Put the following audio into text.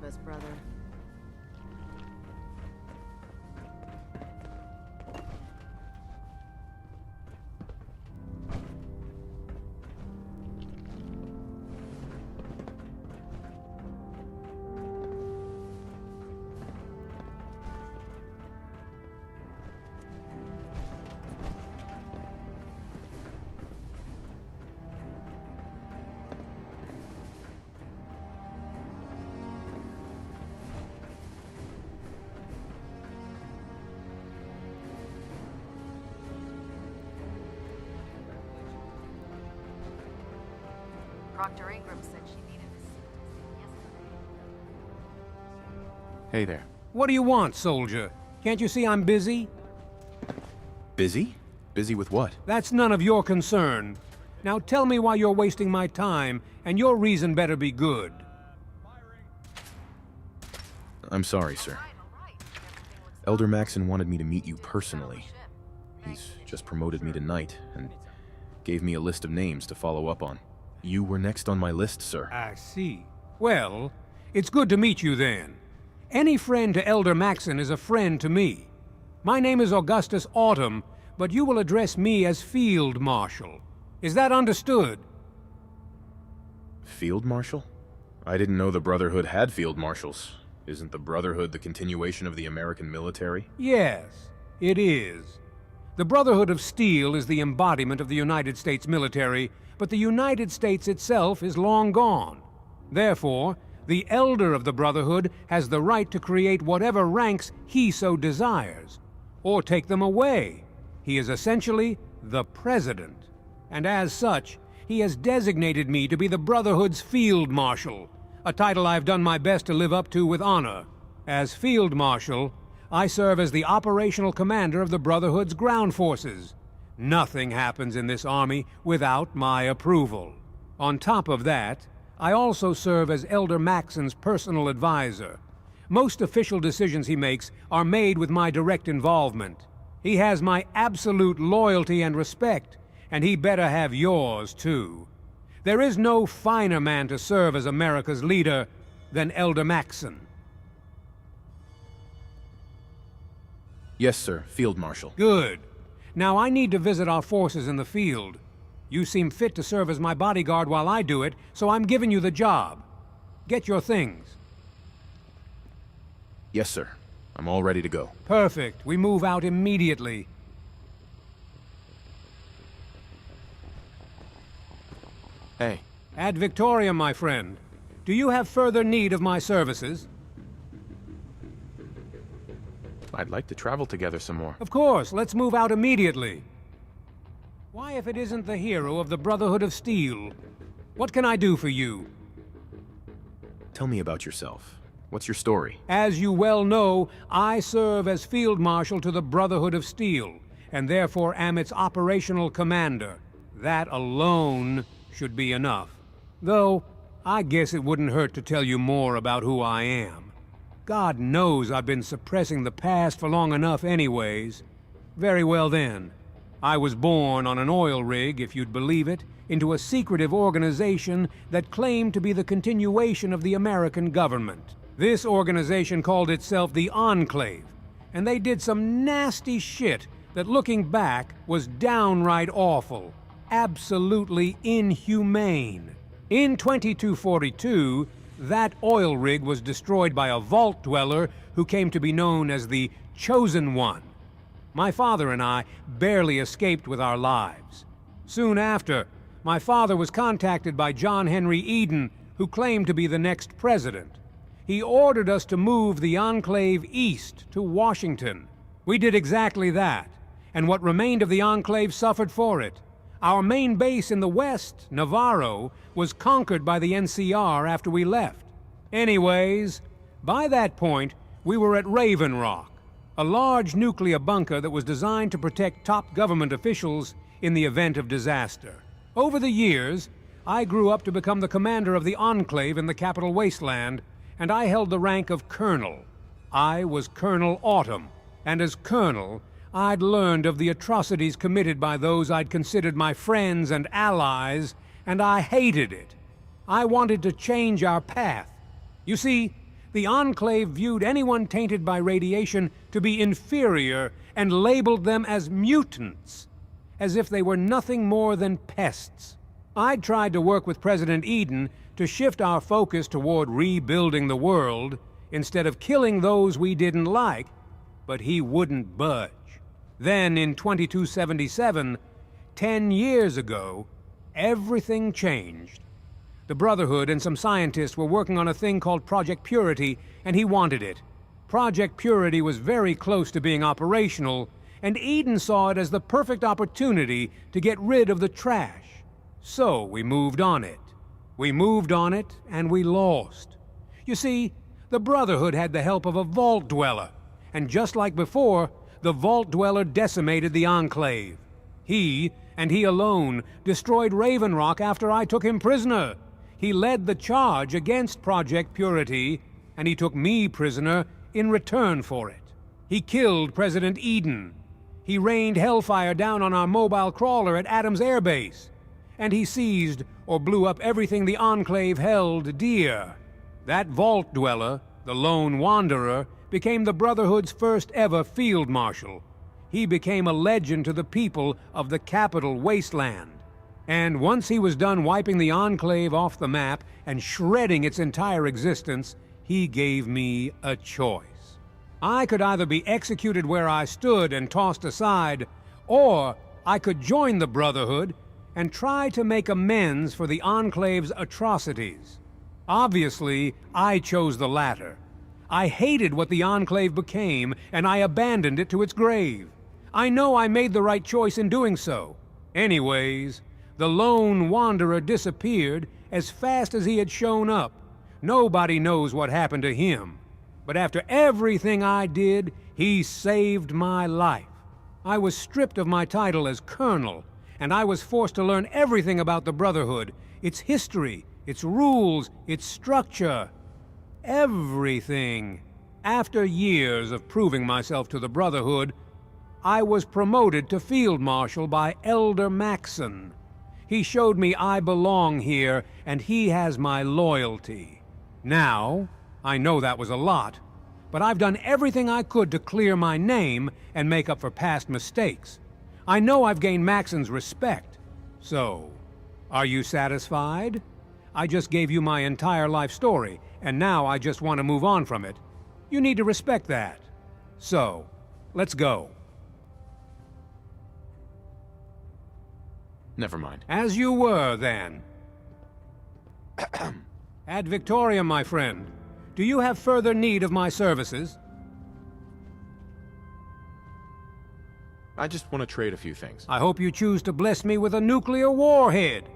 us, brother. Dr. Ingram said she needed to see yesterday. Hey there. What do you want, soldier? Can't you see I'm busy? Busy? Busy with what? That's none of your concern. Now tell me why you're wasting my time, and your reason better be good. I'm sorry, sir. Elder Maxon wanted me to meet you personally. He's just promoted me to knight, and gave me a list of names to follow up on. You were next on my list, sir. I see. Well, it's good to meet you then. Any friend to Elder Maxon is a friend to me. My name is Augustus Autumn, but you will address me as Field Marshal. Is that understood? Field Marshal? I didn't know the Brotherhood had field marshals. Isn't the Brotherhood the continuation of the American military? Yes, it is. The Brotherhood of Steel is the embodiment of the United States military, but the United States itself is long gone. Therefore, the elder of the Brotherhood has the right to create whatever ranks he so desires, or take them away. He is essentially the President, and as such, he has designated me to be the Brotherhood's Field Marshal, a title I've done my best to live up to with honor. As Field Marshal, I serve as the operational commander of the Brotherhood's ground forces. Nothing happens in this army without my approval. On top of that, I also serve as Elder Maxon's personal advisor. Most official decisions he makes are made with my direct involvement. He has my absolute loyalty and respect, and he better have yours, too. There is no finer man to serve as America's leader than Elder Maxon. Yes, sir. Field Marshal. Good. Now I need to visit our forces in the field. You seem fit to serve as my bodyguard while I do it, so I'm giving you the job. Get your things. Yes, sir. I'm all ready to go. Perfect. We move out immediately. Hey. Ad Victoriam, my friend. Do you have further need of my services? I'd like to travel together some more. Of course. Let's move out immediately. Why if it isn't the hero of the Brotherhood of Steel? What can I do for you? Tell me about yourself. What's your story? As you well know, I serve as Field Marshal to the Brotherhood of Steel, and therefore am its operational commander. That alone should be enough. Though, I guess it wouldn't hurt to tell you more about who I am. God knows I've been suppressing the past for long enough anyways. Very well then. I was born on an oil rig, if you'd believe it, into a secretive organization that claimed to be the continuation of the American government. This organization called itself the Enclave, and they did some nasty shit that, looking back, was downright awful. Absolutely inhumane. In 2242, that oil rig was destroyed by a vault dweller who came to be known as the Chosen One. My father and I barely escaped with our lives. Soon after, my father was contacted by John Henry Eden, who claimed to be the next president. He ordered us to move the Enclave east to Washington. We did exactly that, and what remained of the Enclave suffered for it. Our main base in the west, Navarro, was conquered by the NCR after we left. Anyways, by that point, we were at Raven Rock, a large nuclear bunker that was designed to protect top government officials in the event of disaster. Over the years, I grew up to become the commander of the Enclave in the Capital Wasteland, and I held the rank of Colonel. I was Colonel Autumn, and as Colonel, I'd learned of the atrocities committed by those I'd considered my friends and allies, and I hated it. I wanted to change our path. You see, The Enclave viewed anyone tainted by radiation to be inferior and labeled them as mutants, as if they were nothing more than pests. I tried to work with President Eden to shift our focus toward rebuilding the world instead of killing those we didn't like, but he wouldn't budge. Then in 2277, 10 years ago, everything changed. The Brotherhood and some scientists were working on a thing called Project Purity, and he wanted it. Project Purity was very close to being operational, and Eden saw it as the perfect opportunity to get rid of the trash. So we moved on it. We moved on it, and we lost. You see, the Brotherhood had the help of a Vault Dweller, and just like before, the Vault Dweller decimated the Enclave. He, and he alone, destroyed Raven Rock after I took him prisoner. He led the charge against Project Purity, and he took me prisoner in return for it. He killed President Eden. He rained hellfire down on our mobile crawler at Adams Air Base. And he seized or blew up everything the Enclave held dear. That Vault Dweller, the Lone Wanderer, became the Brotherhood's first ever Field Marshal. He became a legend to the people of the Capital Wasteland. And once he was done wiping the Enclave off the map and shredding its entire existence, he gave me a choice. I could either be executed where I stood and tossed aside, or I could join the Brotherhood and try to make amends for the Enclave's atrocities. Obviously, I chose the latter. I hated what the Enclave became, and I abandoned it to its grave. I know I made the right choice in doing so. Anyways, the Lone Wanderer disappeared as fast as he had shown up. Nobody knows what happened to him. But after everything I did, he saved my life. I was stripped of my title as Colonel, and I was forced to learn everything about the Brotherhood, its history, its rules, its structure. Everything. After years of proving myself to the Brotherhood, I was promoted to Field Marshal by Elder Maxson. He showed me I belong here, and he has my loyalty. Now, I know that was a lot, but I've done everything I could to clear my name and make up for past mistakes. I know I've gained Maxson's respect. So, are you satisfied? I just gave you my entire life story, and now I just want to move on from it. You need to respect that. So, let's go. Never mind. As you were, then. Ad Victoriam, my friend. Do you have further need of my services? I just want to trade a few things. I hope you choose to bless me with a nuclear warhead.